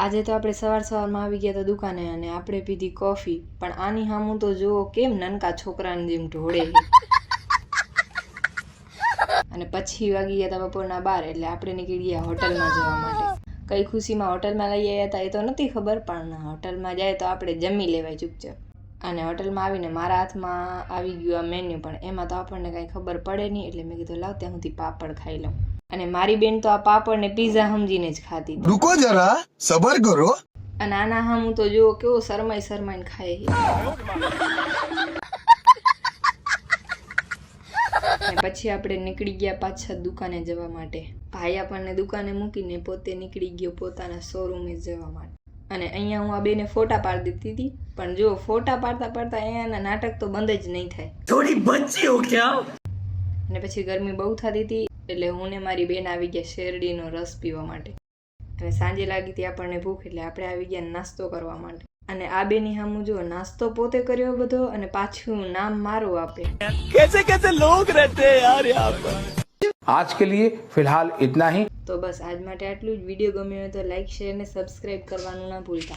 આજે તો આપણે સવારમાં આવી ગયા હતા દુકાને અને આપણે પીધી કોફી, પણ આની સામું તો જુઓ કેમ નનકા છોકરાની જેમ ઢોળે છે. અને પછી વાગી ગયા હતા બપોરના 12 એટલે આપણે નીકળી ગયા હોટલમાં જવા માટે. કઈ ખુશીમાં હોટલમાં લઈ આવ્યા હતા એ તો નથી ખબર, પણ હોટલમાં જાય તો આપણે જમી લેવાય ચૂપચાપ. અને હોટલમાં આવીને મારા હાથમાં આવી ગયું આ મેન્યુ, પણ એમાં તો આપણને કાંઈ ખબર પડે નહીં, એટલે મેં કીધું લાવ ત્યાં સુધી પાપડ ખાઈ લઉં. અને મારી બેન તો આ પાપડ ને પીઝા સમજીને જ ખાતી. रुको जरा सबर करो. અને આના હામું તો જુઓ કેવો શરમાઈને ખાય છે. અને પછી આપણે નીકળી ગયા પાછા દુકાને જવા માટે. ભાઈ આપણને દુકાને મૂકીને પોતે નીકળી ગયો પોતાના શોરૂમે જવા માટે. અને અહીંયા હું આ બેને ફોટા પાડી દીધી હતી, પણ જો ફોટા પાડતા અહીંયાના નાટક તો બંધ જ નહીં થાય. थोड़ी बच्ची हो क्या? અને પછી ગરમી બહુ થતી હતી એટલે હું ને મારી બેન આવી ગયા શેરડીનો રસ પીવા માટે. અને સાંજે લાગી હતી આપણને ભૂખ એટલે આપણે આવી ગયા નાસ્તો કરવા માટે. અને આ બેની સામું જો નાસ્તો પોતે કર્યો બધો અને પાછું નામ મારું આપે. कैसे कैसे लोग रहते हैं यार यहाँ पर. आज के लिए फिलहाल इतना ही. તો બસ આજ માટે આટલું જ. વિડીયો ગમ્યો હોય તો લાઈક, શેર અને સબસ્ક્રાઈબ કરવાનું ના ભૂલતા.